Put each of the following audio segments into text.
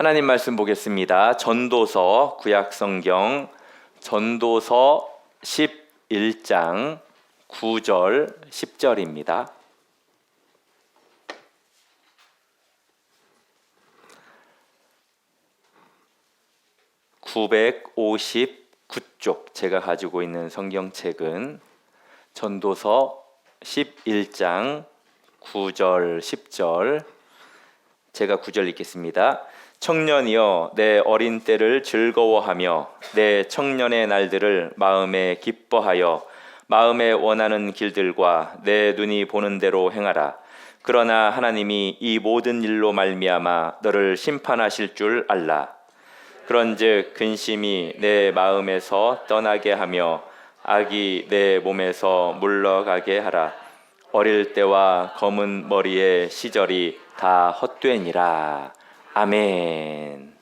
하나님 말씀 보겠습니다. 전도서 구약성경 전도서 11장 9절 10절입니다. (959쪽) 제가 가지고 있는 성경책은 전도서 11장 9절 10절. 제가 9절 읽겠습니다. 청년이여 내 어린 때를 즐거워하며 내 청년의 날들을 마음에 기뻐하여 마음에 원하는 길들과 내 눈이 보는 대로 행하라. 그러나 하나님이 이 모든 일로 말미암아 너를 심판하실 줄 알라. 그런즉 근심이 내 마음에서 떠나게 하며 악이 내 몸에서 물러가게 하라. 어릴 때와 검은 머리의 시절이 다 헛되니라. 아멘.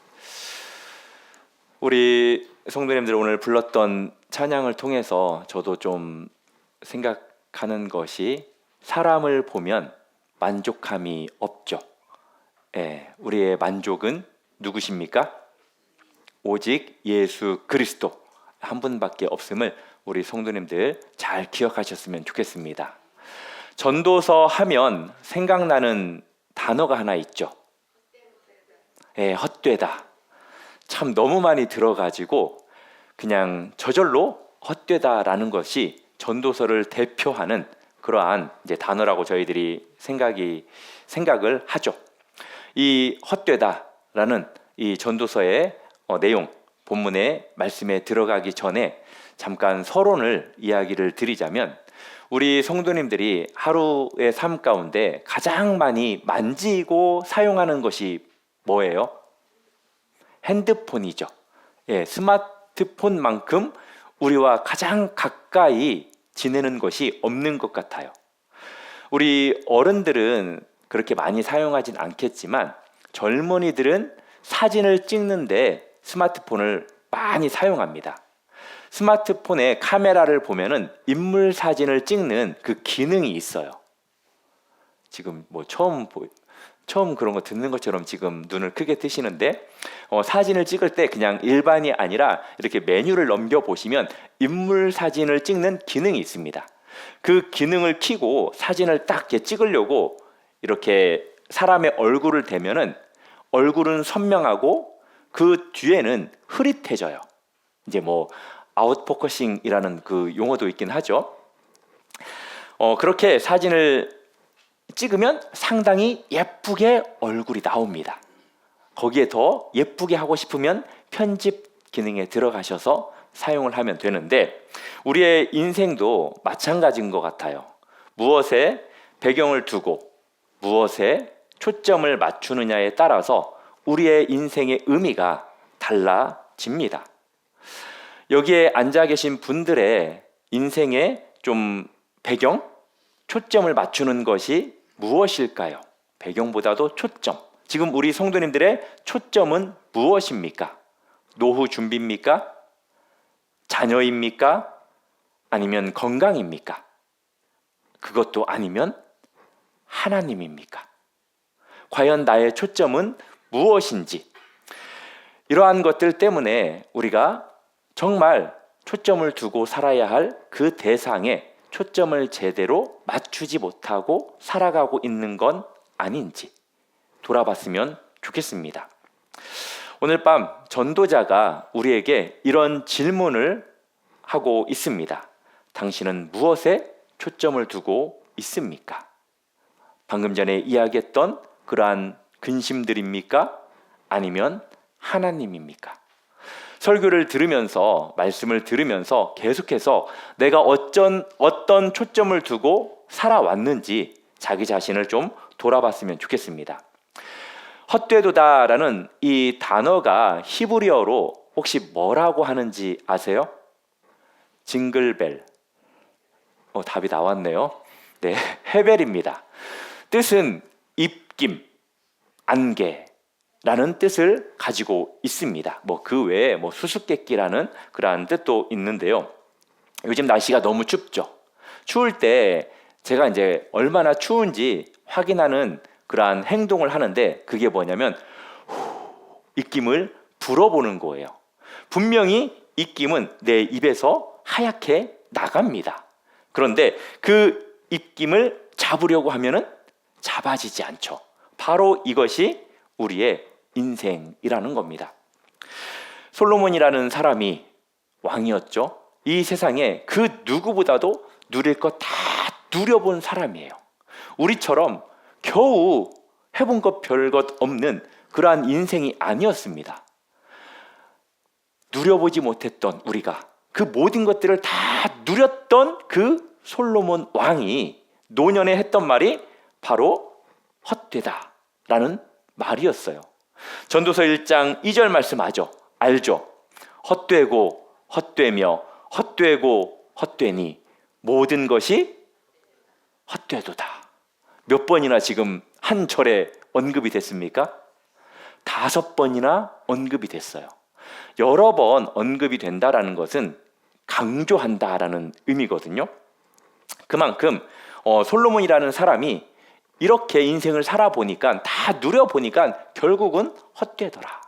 우리 성도님들 오늘 불렀던 찬양을 통해서 저도 좀 생각하는 것이, 사람을 보면 만족함이 없죠. 우리의 만족은 누구십니까? 오직 예수 그리스도 한 분밖에 없음을 우리 성도님들 잘 기억하셨으면 좋겠습니다. 전도서 하면 생각나는 단어가 하나 있죠. 헛되다. 참 너무 많이 들어가지고 그냥 저절로 헛되다라는 것이 전도서를 대표하는 그러한 이제 단어라고 저희들이 생각을 하죠. 이 헛되다라는 이 전도서의 내용, 본문의 말씀에 들어가기 전에 잠깐 서론을 이야기를 드리자면, 우리 성도님들이 하루의 삶 가운데 가장 많이 만지고 사용하는 것이 뭐예요? 핸드폰이죠. 스마트폰만큼 우리와 가장 가까이 지내는 것이 없는 것 같아요. 우리 어른들은 그렇게 많이 사용하진 않겠지만 젊은이들은 사진을 찍는데 스마트폰을 많이 사용합니다. 스마트폰에 카메라를 보면은 인물 사진을 찍는 그 기능이 있어요. 지금 뭐 처음 그런 거 듣는 것처럼 지금 눈을 크게 뜨시는데, 사진을 찍을 때 그냥 일반이 아니라 이렇게 메뉴를 넘겨 보시면 인물 사진을 찍는 기능이 있습니다. 그 기능을 켜고 사진을 딱 이렇게 찍으려고 이렇게 사람의 얼굴을 대면은 얼굴은 선명하고 그 뒤에는 흐릿해져요. 이제 뭐 아웃포커싱이라는 그 용어도 있긴 하죠. 그렇게 사진을 찍으면 상당히 예쁘게 얼굴이 나옵니다. 거기에 더 예쁘게 하고 싶으면 편집 기능에 들어가셔서 사용을 하면 되는데, 우리의 인생도 마찬가지인 것 같아요. 무엇에 배경을 두고 무엇에 초점을 맞추느냐에 따라서 우리의 인생의 의미가 달라집니다. 여기에 앉아 계신 분들의 인생에 좀 배경, 초점을 맞추는 것이 무엇일까요? 배경보다도 초점. 지금 우리 성도님들의 초점은 무엇입니까? 노후 준비입니까? 자녀입니까? 아니면 건강입니까? 그것도 아니면 하나님입니까? 과연 나의 초점은 무엇인지, 이러한 것들 때문에 우리가 정말 초점을 두고 살아야 할 그 대상에 초점을 제대로 맞추지 못하고 살아가고 있는 건 아닌지 돌아봤으면 좋겠습니다. 오늘 밤 전도자가 우리에게 이런 질문을 하고 있습니다. 당신은 무엇에 초점을 두고 있습니까? 방금 전에 이야기했던 그러한 근심들입니까? 아니면 하나님입니까? 설교를 들으면서, 말씀을 들으면서 계속해서 내가 어떤 초점을 두고 살아왔는지 자기 자신을 좀 돌아봤으면 좋겠습니다. 헛되도다라는 이 단어가 히브리어로 혹시 뭐라고 하는지 아세요? 징글벨. 답이 나왔네요. 네, 헤벨입니다. 뜻은 입김, 안개 라는 뜻을 가지고 있습니다. 그 외에 수수께끼라는 그러한 뜻도 있는데요. 요즘 날씨가 너무 춥죠. 추울 때 제가 이제 얼마나 추운지 확인하는 그러한 행동을 하는데, 그게 뭐냐면 입김을 불어보는 거예요. 분명히 입김은 내 입에서 하얗게 나갑니다. 그런데 그 입김을 잡으려고 하면은 잡아지지 않죠. 바로 이것이 우리의 인생이라는 겁니다. 솔로몬이라는 사람이 왕이었죠. 이 세상에 그 누구보다도 누릴 것 다 누려본 사람이에요. 우리처럼 겨우 해본 것 별것 없는 그러한 인생이 아니었습니다. 누려보지 못했던 우리가 그 모든 것들을 다 누렸던 그 솔로몬 왕이 노년에 했던 말이 바로 헛되다 라는 말이었어요. 전도서 1장 2절 말씀 알죠? 헛되고 헛되며 헛되고 헛되니 모든 것이 헛되도다. 몇 번이나 지금 한 절에 언급이 됐습니까? 5번이나 언급이 됐어요. 여러 번 언급이 된다라는 것은 강조한다라는 의미거든요. 그만큼 솔로몬이라는 사람이 이렇게 인생을 살아보니까, 다 누려보니까 결국은 헛되더라.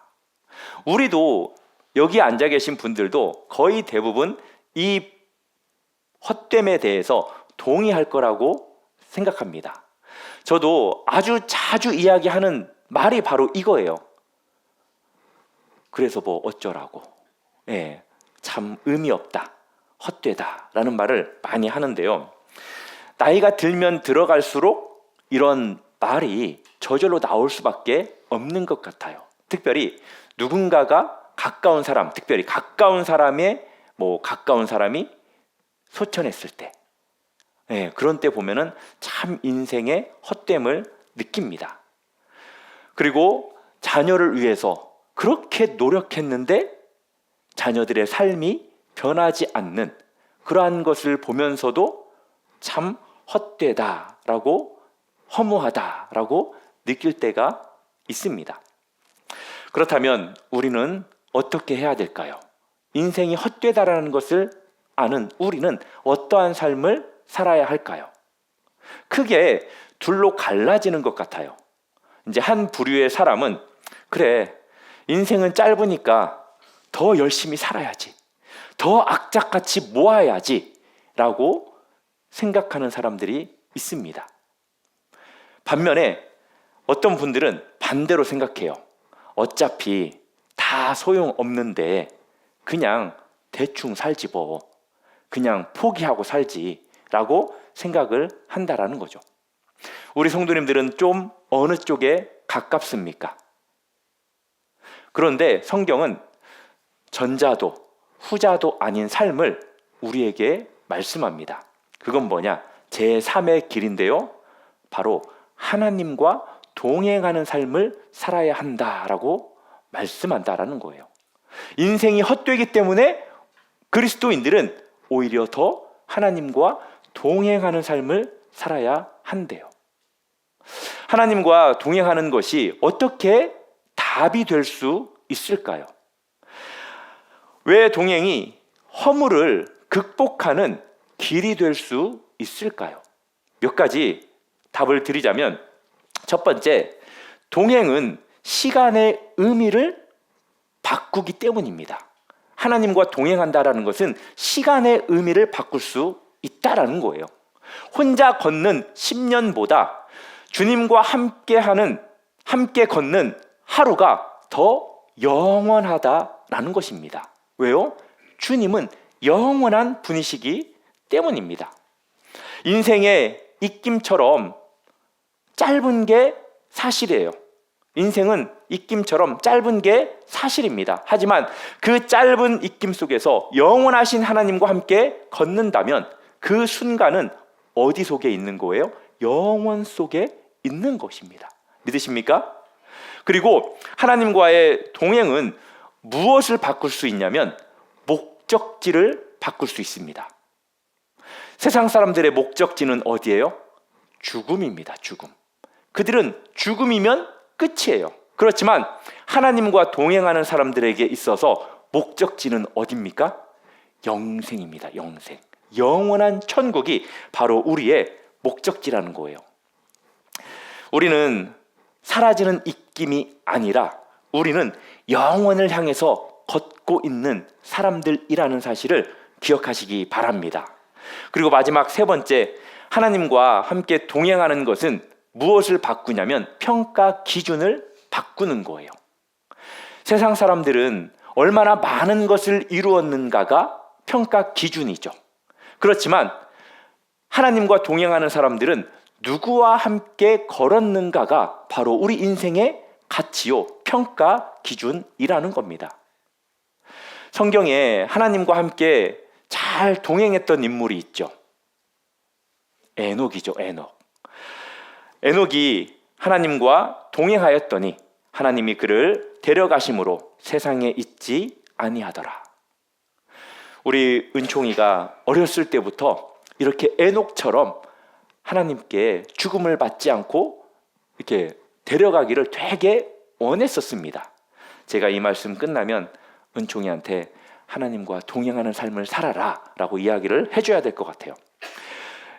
우리도 여기 앉아 계신 분들도 거의 대부분 이 헛됨에 대해서 동의할 거라고 생각합니다. 저도 아주 자주 이야기하는 말이 바로 이거예요. 그래서 뭐 어쩌라고, 참 의미 없다, 헛되다 라는 말을 많이 하는데요. 나이가 들면 들어갈수록 이런 말이 저절로 나올 수밖에 없는 것 같아요. 특별히 누군가가 가까운 사람, 특별히 가까운 사람의 가까운 사람이 소천했을 때, 그런 때 보면은 참 인생의 헛됨을 느낍니다. 그리고 자녀를 위해서 그렇게 노력했는데 자녀들의 삶이 변하지 않는 그러한 것을 보면서도 참 헛되다라고, 허무하다라고 느낄 때가 있습니다. 그렇다면 우리는 어떻게 해야 될까요? 인생이 헛되다라는 것을 아는 우리는 어떠한 삶을 살아야 할까요? 크게 둘로 갈라지는 것 같아요. 이제 한 부류의 사람은, 그래, 인생은 짧으니까 더 열심히 살아야지, 더 악착같이 모아야지 라고 생각하는 사람들이 있습니다. 반면에 어떤 분들은 반대로 생각해요. 어차피 다 소용없는데 그냥 대충 살지 뭐, 그냥 포기하고 살지 라고 생각을 한다라는 거죠. 우리 성도님들은 좀 어느 쪽에 가깝습니까? 그런데 성경은 전자도 후자도 아닌 삶을 우리에게 말씀합니다. 그건 뭐냐? 제3의 길인데요, 바로 하나님과 동행하는 삶을 살아야 한다라고 말씀한다라는 거예요. 인생이 헛되기 때문에 그리스도인들은 오히려 더 하나님과 동행하는 삶을 살아야 한대요. 하나님과 동행하는 것이 어떻게 답이 될 수 있을까요? 왜 동행이 허물을 극복하는 길이 될 수 있을까요? 몇 가지 답을 드리자면, 첫 번째, 동행은 시간의 의미를 바꾸기 때문입니다. 하나님과 동행한다라는 것은 시간의 의미를 바꿀 수 있다라는 거예요. 혼자 걷는 10년보다 주님과 함께 걷는 하루가 더 영원하다라는 것입니다. 왜요? 주님은 영원한 분이시기 때문입니다. 인생의 입김처럼 짧은 게 사실이에요. 인생은 입김처럼 짧은 게 사실입니다. 하지만 그 짧은 입김 속에서 영원하신 하나님과 함께 걷는다면 그 순간은 어디 속에 있는 거예요? 영원 속에 있는 것입니다. 믿으십니까? 그리고 하나님과의 동행은 무엇을 바꿀 수 있냐면 목적지를 바꿀 수 있습니다. 세상 사람들의 목적지는 어디예요? 죽음입니다. 죽음. 그들은 죽음이면 끝이에요. 그렇지만 하나님과 동행하는 사람들에게 있어서 목적지는 어디입니까? 영생입니다. 영생. 영원한 천국이 바로 우리의 목적지라는 거예요. 우리는 사라지는 입김이 아니라 우리는 영원을 향해서 걷고 있는 사람들이라는 사실을 기억하시기 바랍니다. 그리고 마지막 세 번째, 하나님과 함께 동행하는 것은 무엇을 바꾸냐면 평가 기준을 바꾸는 거예요. 세상 사람들은 얼마나 많은 것을 이루었는가가 평가 기준이죠. 그렇지만 하나님과 동행하는 사람들은 누구와 함께 걸었는가가 바로 우리 인생의 가치요, 평가 기준이라는 겁니다. 성경에 하나님과 함께 잘 동행했던 인물이 있죠. 에녹이죠, 에녹. 에녹이 하나님과 동행하였더니 하나님이 그를 데려가심으로 세상에 있지 아니하더라. 우리 은총이가 어렸을 때부터 이렇게 에녹처럼 하나님께 죽음을 받지 않고 이렇게 데려가기를 되게 원했었습니다. 제가 이 말씀 끝나면 은총이한테 하나님과 동행하는 삶을 살아라 라고 이야기를 해줘야 될 것 같아요.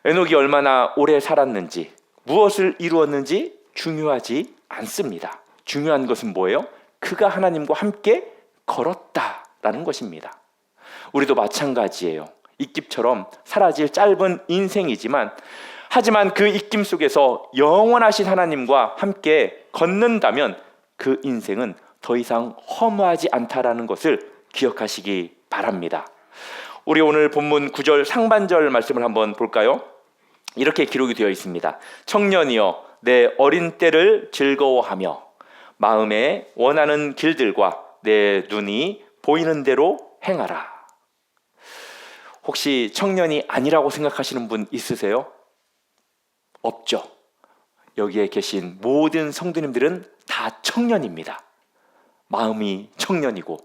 에녹이 얼마나 오래 살았는지, 무엇을 이루었는지 중요하지 않습니다. 중요한 것은 뭐예요? 그가 하나님과 함께 걸었다라는 것입니다. 우리도 마찬가지예요. 입김처럼 사라질 짧은 인생이지만, 하지만 그 입김 속에서 영원하신 하나님과 함께 걷는다면 그 인생은 더 이상 허무하지 않다라는 것을 기억하시기 바랍니다. 우리 오늘 본문 9절 상반절 말씀을 한번 볼까요? 이렇게 기록이 되어 있습니다. 청년이여 내 어린 때를 즐거워하며 마음에 원하는 길들과 내 눈이 보이는 대로 행하라. 혹시 청년이 아니라고 생각하시는 분 있으세요? 없죠. 여기에 계신 모든 성도님들은 다 청년입니다. 마음이 청년이고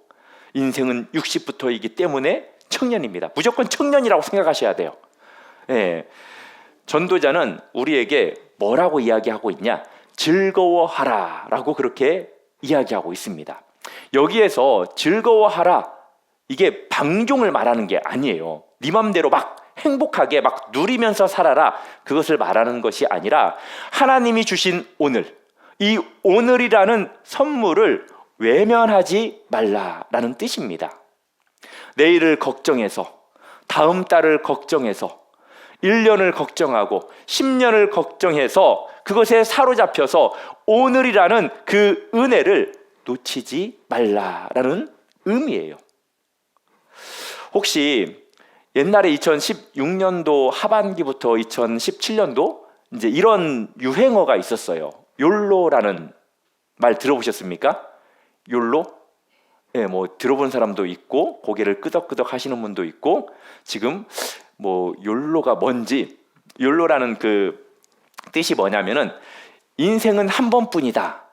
인생은 60부터이기 때문에 청년입니다. 무조건 청년이라고 생각하셔야 돼요. 네. 전도자는 우리에게 뭐라고 이야기하고 있냐? 즐거워하라 라고 그렇게 이야기하고 있습니다. 여기에서 즐거워하라, 이게 방종을 말하는 게 아니에요. 네 맘대로 막 행복하게 막 누리면서 살아라, 그것을 말하는 것이 아니라 하나님이 주신 오늘, 이 오늘이라는 선물을 외면하지 말라라는 뜻입니다. 내일을 걱정해서, 다음 달을 걱정해서, 1년을 걱정하고 10년을 걱정해서 그것에 사로잡혀서 오늘이라는 그 은혜를 놓치지 말라라는 의미예요. 혹시 옛날에 2016년도 하반기부터 2017년도 이제 이런 유행어가 있었어요. 욜로라는 말 들어보셨습니까? 욜로? 예, 뭐 들어본 사람도 있고 고개를 끄덕끄덕 하시는 분도 있고, 지금 뭐 욜로가 뭔지, 욜로라는 그 뜻이 뭐냐면은 인생은 한 번뿐이다.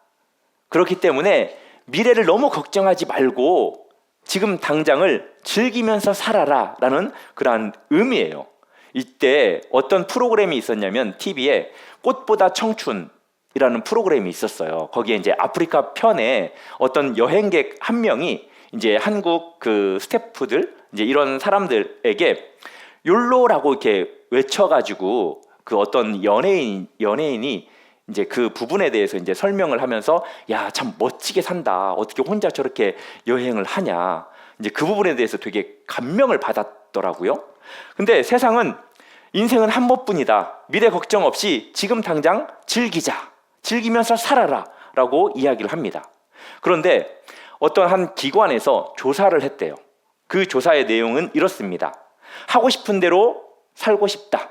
그렇기 때문에 미래를 너무 걱정하지 말고 지금 당장을 즐기면서 살아라 라는 그러한 의미예요. 이때 어떤 프로그램이 있었냐면 TV에 꽃보다 청춘이라는 프로그램이 있었어요. 거기에 이제 아프리카 편에 어떤 여행객 한 명이 이제 한국 그 스태프들, 이제 이런 사람들에게 욜로라고 이렇게 외쳐가지고 그 어떤 연예인이 이제 그 부분에 대해서 이제 설명을 하면서, 야, 참 멋지게 산다. 어떻게 혼자 저렇게 여행을 하냐. 이제 그 부분에 대해서 되게 감명을 받았더라고요. 근데 세상은, 인생은 한 번뿐이다. 미래 걱정 없이 지금 당장 즐기자. 즐기면서 살아라. 라고 이야기를 합니다. 그런데 어떤 한 기관에서 조사를 했대요. 그 조사의 내용은 이렇습니다. 하고 싶은 대로 살고 싶다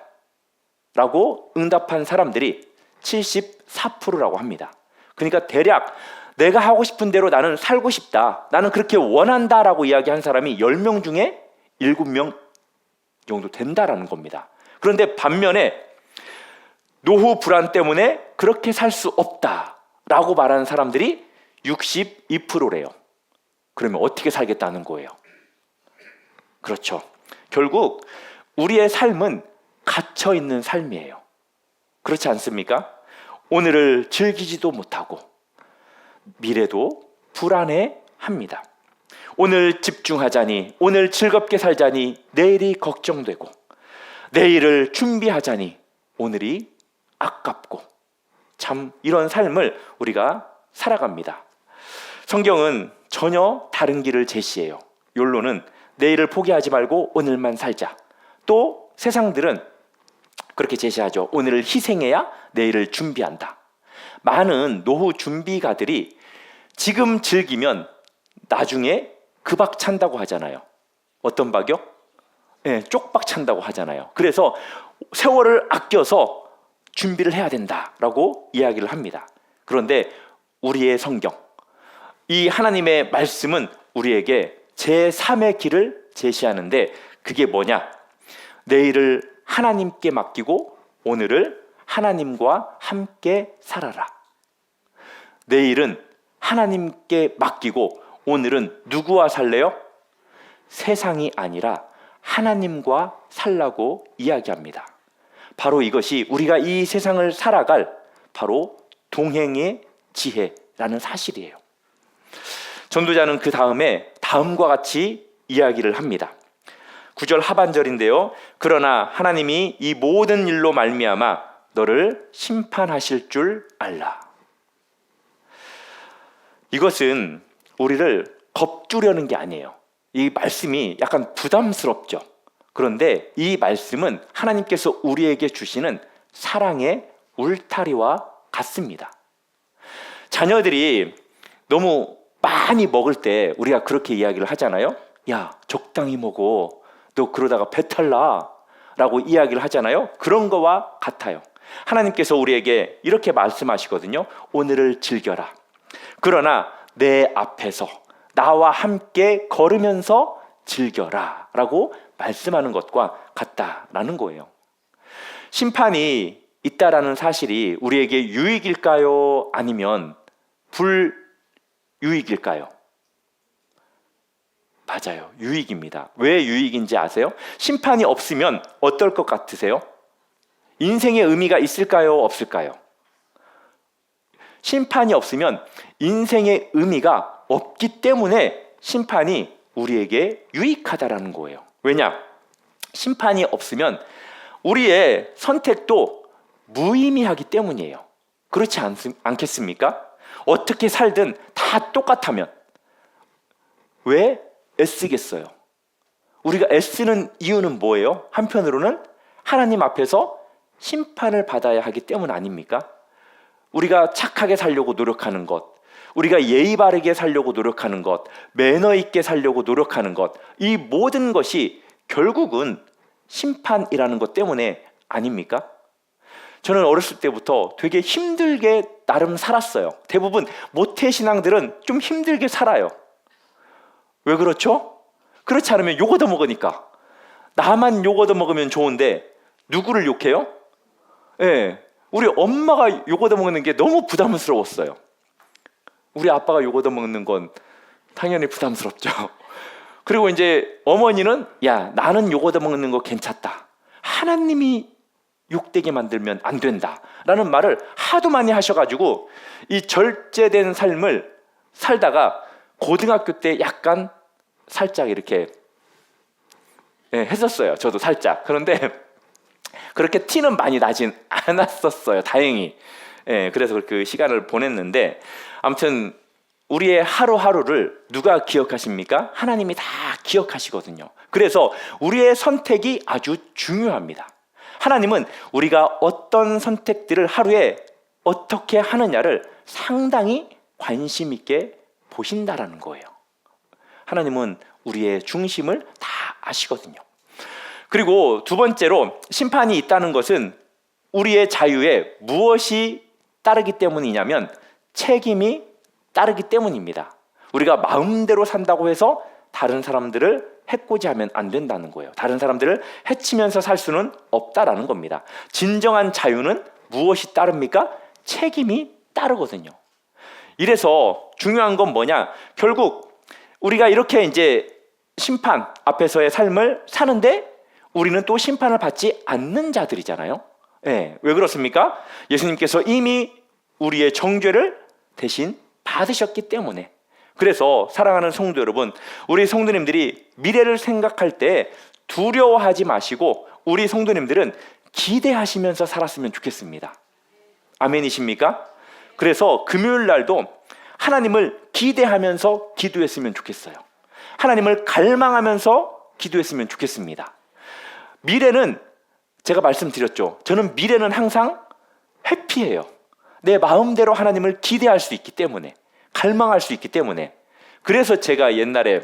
라고 응답한 사람들이 74%라고 합니다. 그러니까 대략 내가 하고 싶은 대로 나는 살고 싶다, 나는 그렇게 원한다 라고 이야기한 사람이 10명 중에 7명 정도 된다라는 겁니다. 그런데 반면에 노후 불안 때문에 그렇게 살 수 없다 라고 말하는 사람들이 62%래요. 그러면 어떻게 살겠다는 거예요? 그렇죠. 결국 우리의 삶은 갇혀있는 삶이에요. 그렇지 않습니까? 오늘을 즐기지도 못하고 미래도 불안해합니다. 오늘 집중하자니, 오늘 즐겁게 살자니 내일이 걱정되고, 내일을 준비하자니 오늘이 아깝고, 참 이런 삶을 우리가 살아갑니다. 성경은 전혀 다른 길을 제시해요. 욜로는 내일을 포기하지 말고 오늘만 살자. 또 세상들은 그렇게 제시하죠. 오늘을 희생해야 내일을 준비한다. 많은 노후 준비가들이 지금 즐기면 나중에 그 박 찬다고 하잖아요. 어떤 박이요? 네, 쪽박 찬다고 하잖아요. 그래서 세월을 아껴서 준비를 해야 된다라고 이야기를 합니다. 그런데 우리의 성경, 이 하나님의 말씀은 우리에게 제3의 길을 제시하는데 그게 뭐냐? 내일을 하나님께 맡기고 오늘을 하나님과 함께 살아라. 내일은 하나님께 맡기고 오늘은 누구와 살래요? 세상이 아니라 하나님과 살라고 이야기합니다. 바로 이것이 우리가 이 세상을 살아갈 바로 동행의 지혜라는 사실이에요. 전도자는 그 다음에 다음과 같이 이야기를 합니다. 9절 하반절인데요. 그러나 하나님이 이 모든 일로 말미암아 너를 심판하실 줄 알라. 이것은 우리를 겁주려는 게 아니에요. 이 말씀이 약간 부담스럽죠. 그런데 이 말씀은 하나님께서 우리에게 주시는 사랑의 울타리와 같습니다. 자녀들이 너무 많이 먹을 때 우리가 그렇게 이야기를 하잖아요. 야, 적당히 먹어. 너 그러다가 배탈 나. 라고 이야기를 하잖아요. 그런 거와 같아요. 하나님께서 우리에게 이렇게 말씀하시거든요. 오늘을 즐겨라. 그러나 내 앞에서 나와 함께 걸으면서 즐겨라 라고 말씀하는 것과 같다라는 거예요. 심판이 있다라는 사실이 우리에게 유익일까요? 아니면 불유익일까요? 맞아요. 유익입니다. 왜 유익인지 아세요? 심판이 없으면 어떨 것 같으세요? 인생의 의미가 있을까요? 없을까요? 심판이 없으면 인생의 의미가 없기 때문에 심판이 우리에게 유익하다라는 거예요. 왜냐? 심판이 없으면 우리의 선택도 무의미하기 때문이에요. 그렇지 않겠습니까? 어떻게 살든 다 똑같다면 왜 애쓰겠어요? 우리가 애쓰는 이유는 뭐예요? 한편으로는 하나님 앞에서 심판을 받아야 하기 때문 아닙니까? 우리가 착하게 살려고 노력하는 것, 우리가 예의 바르게 살려고 노력하는 것, 매너 있게 살려고 노력하는 것, 이 모든 것이 결국은 심판이라는 것 때문에 아닙니까? 저는 어렸을 때부터 되게 힘들게 나름 살았어요. 대부분 모태신앙들은 좀 힘들게 살아요. 왜 그렇죠? 그렇지 않으면 욕 얻어먹으니까. 나만 욕 얻어먹으면 좋은데 누구를 욕해요? 예, 우리 엄마가 욕 얻어먹는 게 너무 부담스러웠어요. 우리 아빠가 욕 얻어먹는 건 당연히 부담스럽죠. 그리고 이제 어머니는 야, 나는 욕 얻어먹는 거 괜찮다. 하나님이 욕되게 만들면 안 된다 라는 말을 하도 많이 하셔가지고 이 절제된 삶을 살다가 고등학교 때 약간 살짝 이렇게 했었어요. 저도 살짝. 그런데 그렇게 티는 많이 나진 않았었어요. 다행히. 그래서 그 시간을 보냈는데 아무튼 우리의 하루하루를 누가 기억하십니까? 하나님이 다 기억하시거든요. 그래서 우리의 선택이 아주 중요합니다. 하나님은 우리가 어떤 선택들을 하루에 어떻게 하느냐를 상당히 관심 있게 보신다라는 거예요. 하나님은 우리의 중심을 다 아시거든요. 그리고 두 번째로 심판이 있다는 것은 우리의 자유에 무엇이 따르기 때문이냐면 책임이 따르기 때문입니다. 우리가 마음대로 산다고 해서 다른 사람들을 해코지하면 안 된다는 거예요. 다른 사람들을 해치면서 살 수는 없다라는 겁니다. 진정한 자유는 무엇이 따릅니까? 책임이 따르거든요. 이래서 중요한 건 뭐냐? 결국 우리가 이렇게 이제 심판 앞에서의 삶을 사는데 우리는 또 심판을 받지 않는 자들이잖아요. 왜 그렇습니까? 예수님께서 이미 우리의 정죄를 대신 받으셨기 때문에. 그래서 사랑하는 성도 여러분, 우리 성도님들이 미래를 생각할 때 두려워하지 마시고 우리 성도님들은 기대하시면서 살았으면 좋겠습니다. 아멘이십니까? 그래서 금요일 날도 하나님을 기대하면서 기도했으면 좋겠어요. 하나님을 갈망하면서 기도했으면 좋겠습니다. 미래는 제가 말씀드렸죠. 저는 미래는 항상 해피해요. 내 마음대로 하나님을 기대할 수 있기 때문에, 갈망할 수 있기 때문에. 그래서 제가 옛날에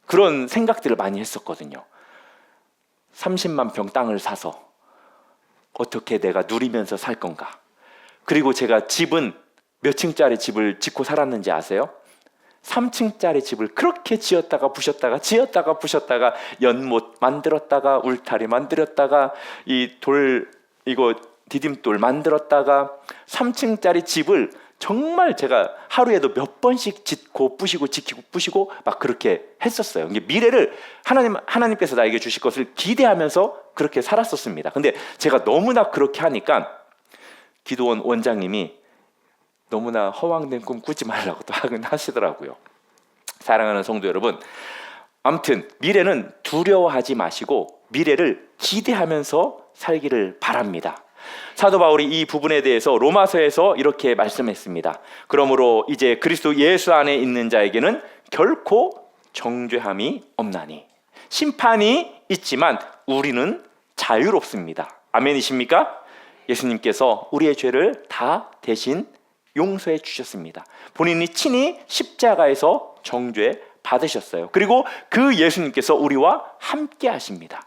그런 생각들을 많이 했었거든요. 30만 평 땅을 사서 어떻게 내가 누리면서 살 건가. 그리고 제가 집은 몇 층짜리 집을 짓고 살았는지 아세요? 3층짜리 집을 그렇게 지었다가 부셨다가 지었다가 부셨다가 연못 만들었다가 울타리 만들었다가 이 돌 이거 디딤돌 만들었다가 3층짜리 집을 정말 제가 하루에도 몇 번씩 짓고 부시고 지키고 부시고 막 그렇게 했었어요. 이게 미래를 하나님께서 나에게 주실 것을 기대하면서 그렇게 살았었습니다. 근데 제가 너무나 그렇게 하니까 기도원 원장님이 너무나 허황된 꿈 꾸지 말라고 또 하시더라고요. 사랑하는 성도 여러분, 아무튼 미래는 두려워하지 마시고 미래를 기대하면서 살기를 바랍니다. 사도 바울이 이 부분에 대해서 로마서에서 이렇게 말씀했습니다. 그러므로 이제 그리스도 예수 안에 있는 자에게는 결코 정죄함이 없나니 심판이 있지만 우리는 자유롭습니다. 아멘이십니까? 예수님께서 우리의 죄를 다 대신 용서해 주셨습니다. 본인이 친히 십자가에서 정죄 받으셨어요. 그리고 그 예수님께서 우리와 함께 하십니다.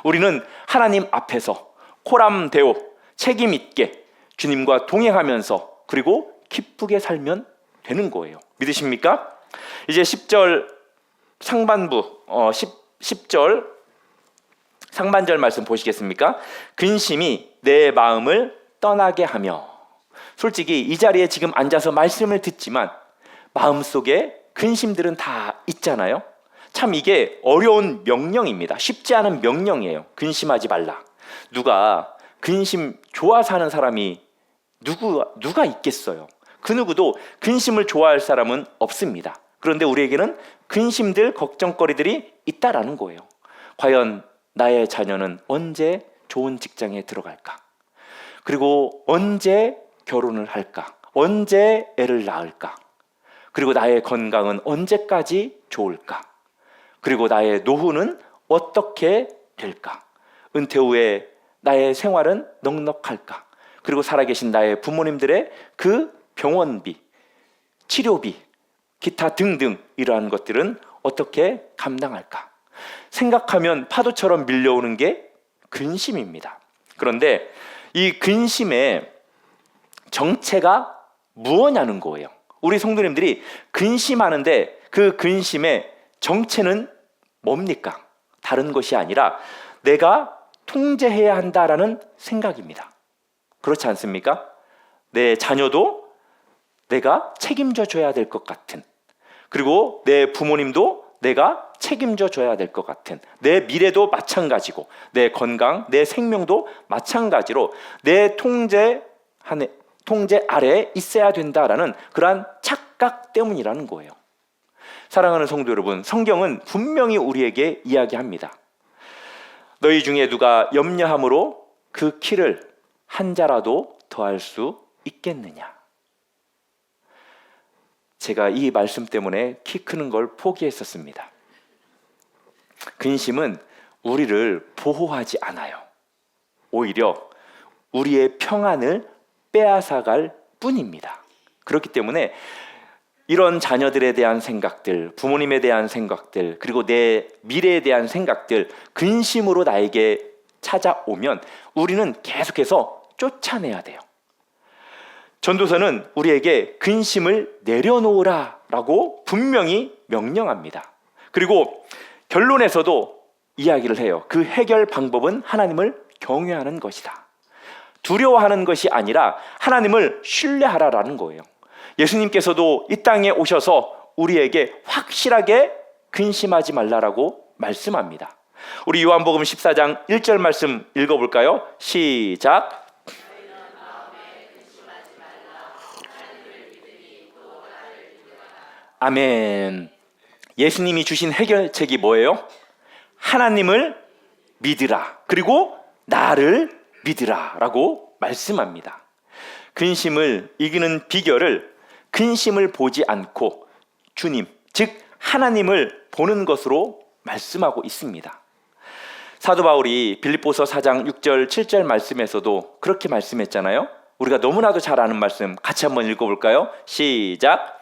우리는 하나님 앞에서 코람데오 책임 있게 주님과 동행하면서 그리고 기쁘게 살면 되는 거예요. 믿으십니까? 이제 10절 상반부 10절 상반절 말씀 보시겠습니까? 근심이 내 마음을 떠나게 하며. 솔직히 이 자리에 지금 앉아서 말씀을 듣지만 마음속에 근심들은 다 있잖아요. 참 이게 어려운 명령입니다. 쉽지 않은 명령이에요. 근심하지 말라. 누가 근심 좋아서 하는 사람이 누가 있겠어요? 그 누구도 근심을 좋아할 사람은 없습니다. 그런데 우리에게는 근심들, 걱정거리들이 있다라는 거예요. 과연 나의 자녀는 언제 좋은 직장에 들어갈까? 그리고 언제 결혼을 할까? 언제 애를 낳을까? 그리고 나의 건강은 언제까지 좋을까? 그리고 나의 노후는 어떻게 될까? 은퇴 후에 나의 생활은 넉넉할까? 그리고 살아계신 나의 부모님들의 그 병원비, 치료비, 기타 등등 이러한 것들은 어떻게 감당할까? 생각하면 파도처럼 밀려오는 게 근심입니다. 그런데 이 근심의 정체가 무엇냐는 거예요. 우리 성도님들이 근심하는데 그 근심의 정체는 뭡니까? 다른 것이 아니라 내가 통제해야 한다라는 생각입니다. 그렇지 않습니까? 내 자녀도 내가 책임져 줘야 될 것 같은, 그리고 내 부모님도 내가 책임져 줘야 될 것 같은, 내 미래도 마찬가지고 내 건강, 내 생명도 마찬가지로 내 통제 아래에 있어야 된다라는 그러한 착각 때문이라는 거예요. 사랑하는 성도 여러분, 성경은 분명히 우리에게 이야기합니다. 너희 중에 누가 염려함으로 그 키를 한 자라도 더할 수 있겠느냐? 제가 이 말씀 때문에 키 크는 걸 포기했었습니다. 근심은 우리를 보호하지 않아요. 오히려 우리의 평안을 빼앗아갈 뿐입니다. 그렇기 때문에 이런 자녀들에 대한 생각들, 부모님에 대한 생각들, 그리고 내 미래에 대한 생각들, 근심으로 나에게 찾아오면 우리는 계속해서 쫓아내야 돼요. 전도서는 우리에게 근심을 내려놓으라 라고 분명히 명령합니다. 그리고 결론에서도 이야기를 해요. 그 해결 방법은 하나님을 경외하는 것이다. 두려워하는 것이 아니라 하나님을 신뢰하라라는 거예요. 예수님께서도 이 땅에 오셔서 우리에게 확실하게 근심하지 말라라고 말씀합니다. 우리 요한복음 14장 1절 말씀 읽어볼까요? 시작. 아멘. 예수님이 주신 해결책이 뭐예요? 하나님을 믿으라. 그리고 나를 믿으라 라고 말씀합니다. 근심을 이기는 비결을 근심을 보지 않고 주님, 즉 하나님을 보는 것으로 말씀하고 있습니다. 사도 바울이 빌립보서 4장 6절 7절 말씀에서도 그렇게 말씀했잖아요. 우리가 너무나도 잘 아는 말씀 같이 한번 읽어볼까요? 시작.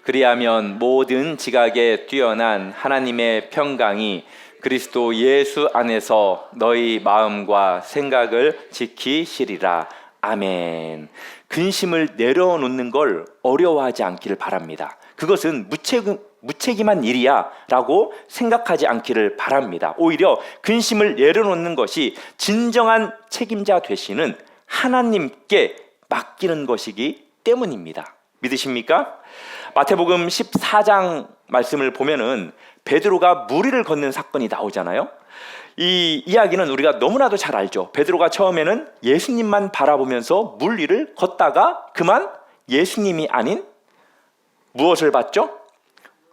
그리하면 모든 지각에 뛰어난 하나님의 평강이 그리스도 예수 안에서 너희 마음과 생각을 지키시리라. 아멘. 근심을 내려놓는 걸 어려워하지 않기를 바랍니다. 그것은 무책임한 일이야 라고 생각하지 않기를 바랍니다. 오히려 근심을 내려놓는 것이 진정한 책임자 되시는 하나님께 맡기는 것이기 때문입니다. 믿으십니까? 마태복음 14장 말씀을 보면은 베드로가 물 위를 걷는 사건이 나오잖아요. 이 이야기는 우리가 너무나도 잘 알죠. 베드로가 처음에는 예수님만 바라보면서 물 위를 걷다가 그만 예수님이 아닌 무엇을 봤죠?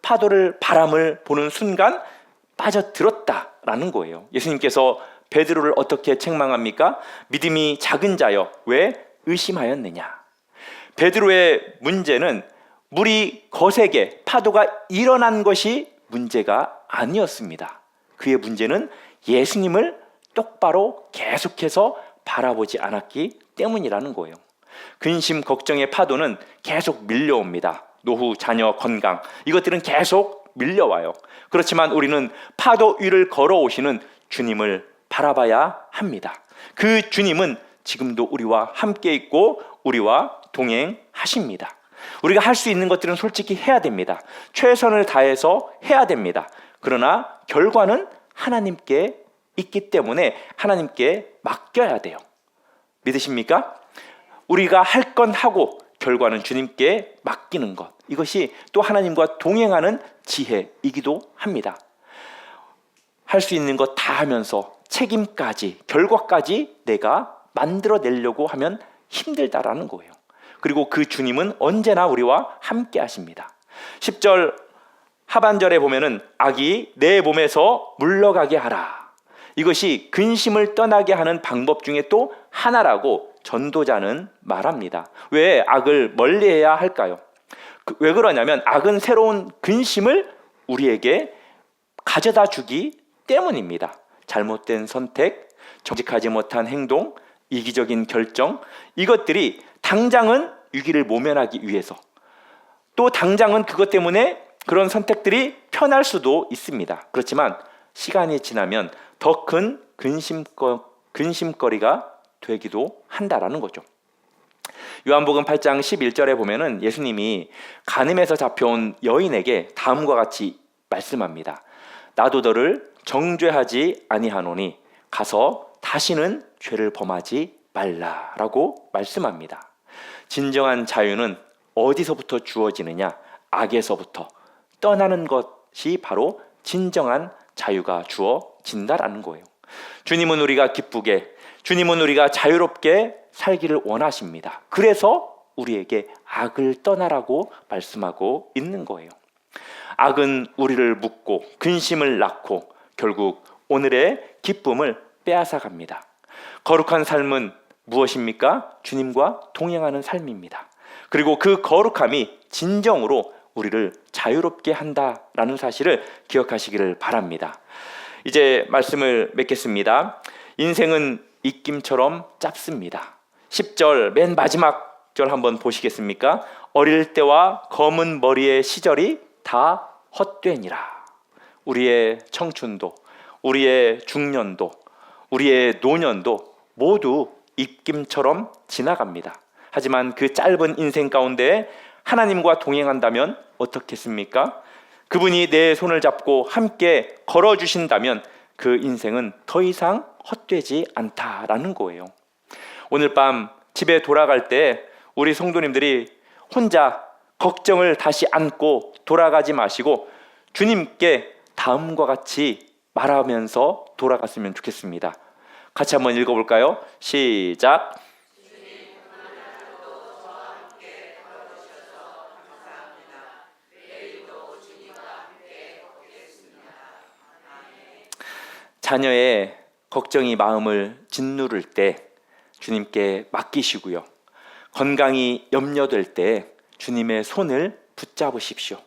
파도를, 바람을 보는 순간 빠져들었다라는 거예요. 예수님께서 베드로를 어떻게 책망합니까? 믿음이 작은 자여 왜 의심하였느냐. 베드로의 문제는 물이 거세게 파도가 일어난 것이 문제가 아니었습니다. 그의 문제는 예수님을 똑바로 계속해서 바라보지 않았기 때문이라는 거예요. 근심, 걱정의 파도는 계속 밀려옵니다. 노후, 자녀, 건강 이것들은 계속 밀려와요. 그렇지만 우리는 파도 위를 걸어오시는 주님을 바라봐야 합니다. 그 주님은 지금도 우리와 함께 있고 우리와 동행하십니다. 우리가 할 수 있는 것들은 솔직히 해야 됩니다. 최선을 다해서 해야 됩니다. 그러나 결과는 하나님께 있기 때문에 하나님께 맡겨야 돼요. 믿으십니까? 우리가 할 건 하고 결과는 주님께 맡기는 것, 이것이 또 하나님과 동행하는 지혜이기도 합니다. 할 수 있는 것 다 하면서 책임까지, 결과까지 내가 만들어내려고 하면 힘들다라는 거예요. 그리고 그 주님은 언제나 우리와 함께 하십니다. 10절 하반절에 보면은 악이 내 몸에서 물러가게 하라. 이것이 근심을 떠나게 하는 방법 중에 또 하나라고 전도자는 말합니다. 왜 악을 멀리해야 할까요? 왜 그러냐면 악은 새로운 근심을 우리에게 가져다 주기 때문입니다. 잘못된 선택, 정직하지 못한 행동, 이기적인 결정, 이것들이 당장은 위기를 모면하기 위해서, 또 당장은 그것 때문에 그런 선택들이 편할 수도 있습니다. 그렇지만 시간이 지나면 더 큰 근심거리가 되기도 한다라는 거죠. 요한복음 8장 11절에 보면은 예수님이 간음에서 잡혀온 여인에게 다음과 같이 말씀합니다. 나도 너를 정죄하지 아니하노니 가서 다시는 죄를 범하지 말라라고 말씀합니다. 진정한 자유는 어디서부터 주어지느냐? 악에서부터 떠나는 것이 바로 진정한 자유가 주어진다라는 거예요. 주님은 우리가 기쁘게, 주님은 우리가 자유롭게 살기를 원하십니다. 그래서 우리에게 악을 떠나라고 말씀하고 있는 거예요. 악은 우리를 묶고 근심을 낳고 결국 오늘의 기쁨을 빼앗아 갑니다. 거룩한 삶은 무엇입니까? 주님과 동행하는 삶입니다. 그리고 그 거룩함이 진정으로 우리를 자유롭게 한다라는 사실을 기억하시기를 바랍니다. 이제 말씀을 맺겠습니다. 인생은 입김처럼 짧습니다. 10절 맨 마지막 절 한번 보시겠습니까? 어릴 때와 검은 머리의 시절이 다 헛되니라. 우리의 청춘도, 우리의 중년도, 우리의 노년도 모두 입김처럼 지나갑니다. 하지만 그 짧은 인생 가운데 하나님과 동행한다면 어떻겠습니까? 그분이 내 손을 잡고 함께 걸어주신다면 그 인생은 더 이상 헛되지 않다라는 거예요. 오늘 밤 집에 돌아갈 때 우리 성도님들이 혼자 걱정을 다시 안고 돌아가지 마시고 주님께 다음과 같이 말하면서 돌아갔으면 좋겠습니다. 같이 한번 읽어볼까요? 시작. 자녀의 걱정이 마음을 짓누를 때 주님께 맡기시고요. 건강이 염려될 때 주님의 손을 붙잡으십시오.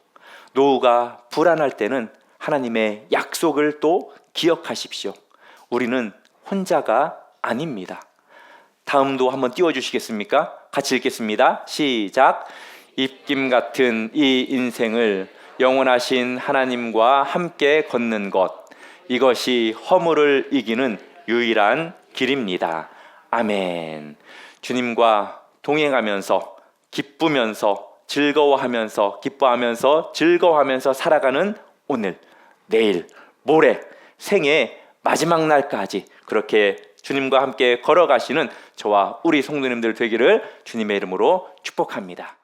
노후가 불안할 때는 하나님의 약속을 또 기억하십시오. 우리는 혼자가 아닙니다. 다음도 한번 띄워주시겠습니까? 같이 읽겠습니다. 시작. 입김 같은 이 인생을 영원하신 하나님과 함께 걷는 것, 이것이 허물을 이기는 유일한 길입니다. 아멘. 주님과 동행하면서 기쁘면서 즐거워하면서 기뻐하면서 즐거워하면서 살아가는 오늘, 내일, 모레, 생애 마지막 날까지 그렇게 주님과 함께 걸어가시는 저와 우리 성도님들 되기를 주님의 이름으로 축복합니다.